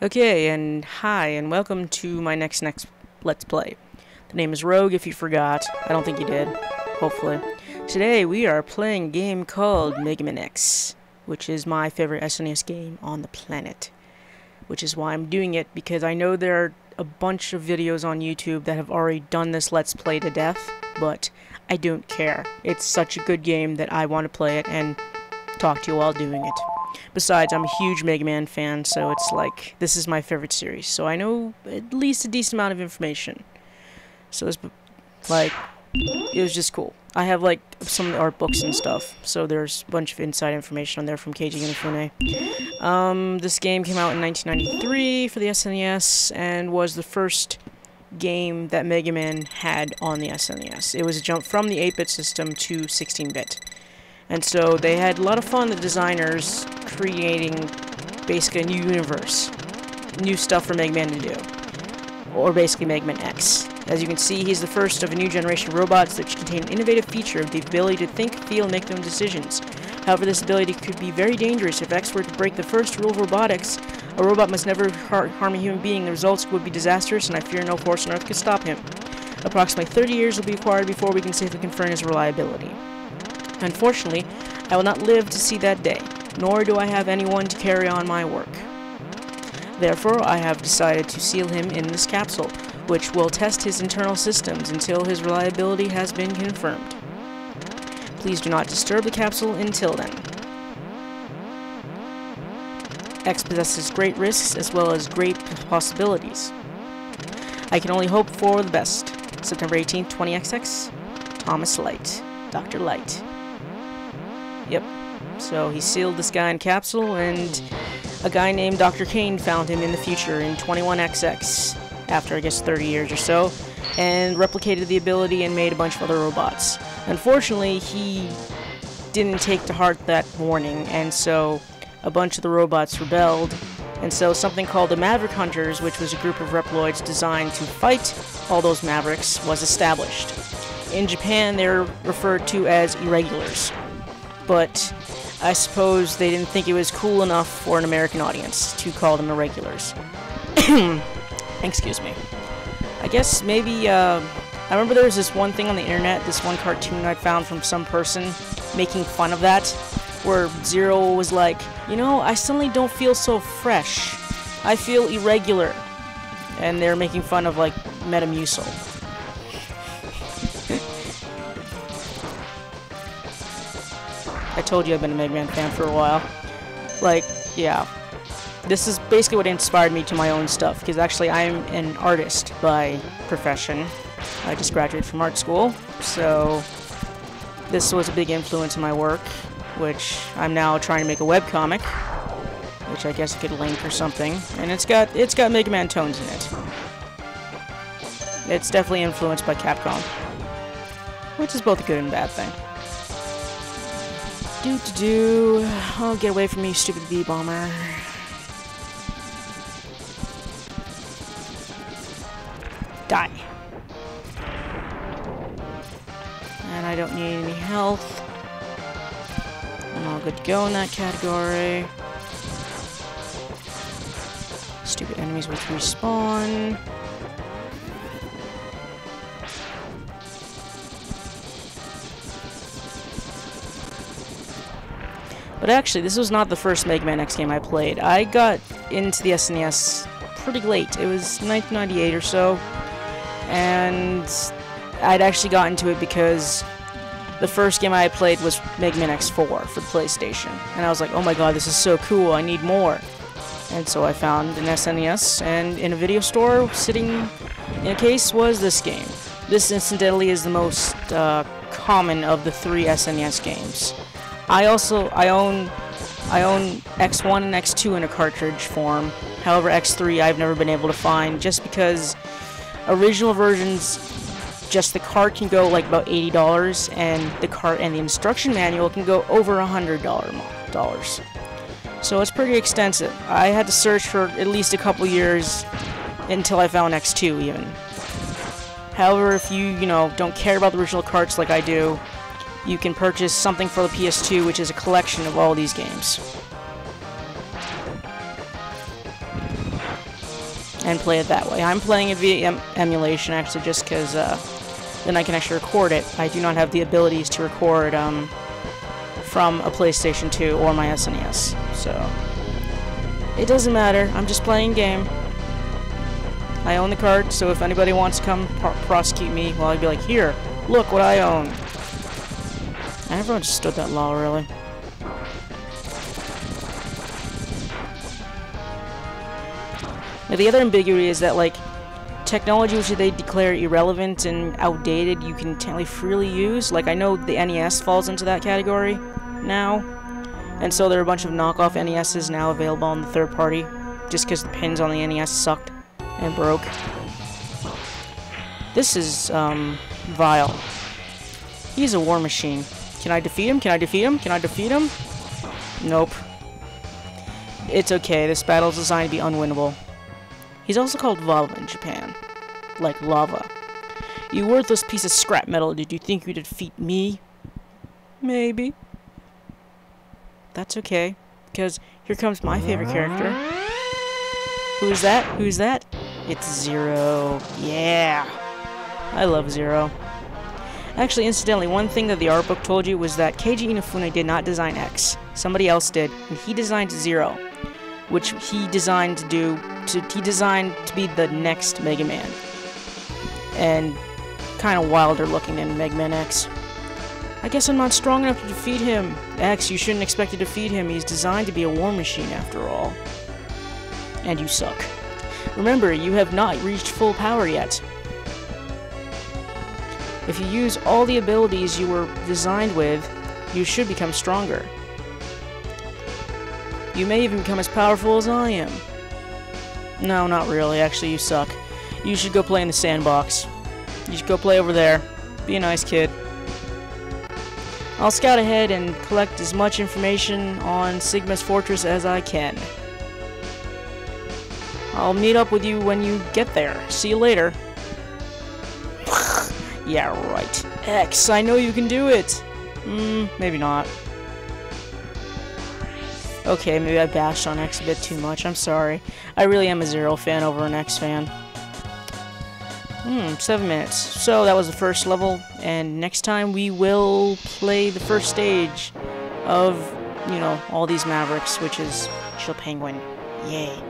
Okay, and hi, and welcome to my next Let's Play. The name is Rogue, if you forgot. I don't think you did. Hopefully. Today, we are playing a game called Megaman X, which is my favorite SNES game on the planet. Which is why I'm doing it, because I know there are a bunch of videos on YouTube that have already done this Let's Play to death, but I don't care. It's such a good game that I want to play it and talk to you while doing it. Besides, I'm a huge Mega Man fan, so it's like, this is my favorite series, so I know at least a decent amount of information. So it's, like, it was just cool. I have, like, some of the art books and stuff, so there's a bunch of inside information on there from Keiji Inafune. This game came out in 1993 for the SNES, and was the first game that Mega Man had on the SNES. It was a jump from the 8-bit system to 16-bit. And so they had a lot of fun, the designers, creating basically a new universe. New stuff for Mega Man to do. Or basically Megaman X. As you can see, he's the first of a new generation of robots which contain an innovative feature of the ability to think, feel, and make their own decisions. However, this ability could be very dangerous. If X were to break the first rule of robotics, a robot must never harm a human being. The results would be disastrous, and I fear no force on Earth could stop him. Approximately 30 years will be required before we can safely confirm his reliability. Unfortunately, I will not live to see that day, nor do I have anyone to carry on my work. Therefore, I have decided to seal him in this capsule, which will test his internal systems until his reliability has been confirmed. Please do not disturb the capsule until then. X possesses great risks as well as great possibilities. I can only hope for the best. September 18th, 20XX, Thomas Light, Dr. Light. Yep. So he sealed this guy in capsule, and a guy named Dr. Kane found him in the future in 21XX, after I guess 30 years or so, and replicated the ability and made a bunch of other robots. Unfortunately, he didn't take to heart that warning, and so a bunch of the robots rebelled, and so something called the Maverick Hunters, which was a group of Reploids designed to fight all those Mavericks, was established. In Japan, they're referred to as Irregulars. But I suppose they didn't think it was cool enough for an American audience to call them Irregulars. Excuse me. I guess maybe, I remember there was this one thing on the internet, this one cartoon I found from some person making fun of that, where Zero was like, you know, I suddenly don't feel so fresh. I feel irregular. And they're making fun of, like, Metamucil. I told you I've been a Mega Man fan for a while. Like, yeah. This is basically what inspired me to my own stuff, because actually I'm an artist by profession. I just graduated from art school, so this was a big influence in my work, which I'm now trying to make a webcomic, which I guess I could link or something, and it's got Mega Man tones in it. It's definitely influenced by Capcom, which is both a good and bad thing. Oh, get away from me, stupid bee-bomber. Die. And I don't need any health. I'm all good to go in that category. Stupid enemies which respawn. But actually, this was not the first Mega Man X game I played. I got into the SNES pretty late. It was 1998 or so, and I'd actually got into it because the first game I played was Mega Man X4 for the PlayStation, and I was like, oh my god, this is so cool, I need more. And so I found an SNES, and in a video store, sitting in a case, was this game. This, incidentally, is the most common of the 3 SNES games. I own X1 and X2 in a cartridge form. However, X3 I've never been able to find, just because original versions, just the cart can go like about $80, and the cart and the instruction manual can go over $100. So it's pretty extensive. I had to search for at least a couple years until I found X2 even. However, if you don't care about the original carts like I do, you can purchase something for the PS2, which is a collection of all these games. and play it that way. I'm playing it via emulation, actually, just because then I can actually record it. I do not have the abilities to record from a PlayStation 2 or my SNES, so it doesn't matter. I'm just playing game. I own the card, so if anybody wants to come prosecute me, well, I'd be like, here, look what I own. I never understood that law, really. Now, the other ambiguity is that, like, technology which they declare irrelevant and outdated, you can technically freely use. Like, I know the NES falls into that category now, and so there are a bunch of knockoff NESs now available on the third party, just because the pins on the NES sucked and broke. This is, vile. He's a war machine. Can I defeat him? Can I defeat him? Can I defeat him? Nope. It's okay, this battle is designed to be unwinnable. He's also called Lava in Japan. Like lava. You worthless piece of scrap metal, did you think you could defeat me? Maybe. That's okay, because here comes my favorite character. Who's that? Who's that? It's Zero. Yeah! I love Zero. Actually, incidentally, one thing that the art book told you was that Keiji Inafune did not design X. Somebody else did, and he designed Zero, which he designed to be the next Mega Man. And kind of wilder looking than Megaman X. I guess I'm not strong enough to defeat him. X, you shouldn't expect to defeat him. He's designed to be a war machine after all. And you suck. Remember, you have not reached full power yet. If you use all the abilities you were designed with, you should become stronger. You may even become as powerful as I am. No, not really. Actually, you suck. You should go play in the sandbox. You should go play over there. Be a nice kid. I'll scout ahead and collect as much information on Sigma's fortress as I can. I'll meet up with you when you get there. See you later. Yeah, right. X, I know you can do it! Maybe not. Okay, maybe I bashed on X a bit too much. I'm sorry. I really am a Zero fan over an X fan. 7 minutes. So, that was the first level, and next time we will play the first stage of, you know, all these Mavericks, which is Chill Penguin. Yay.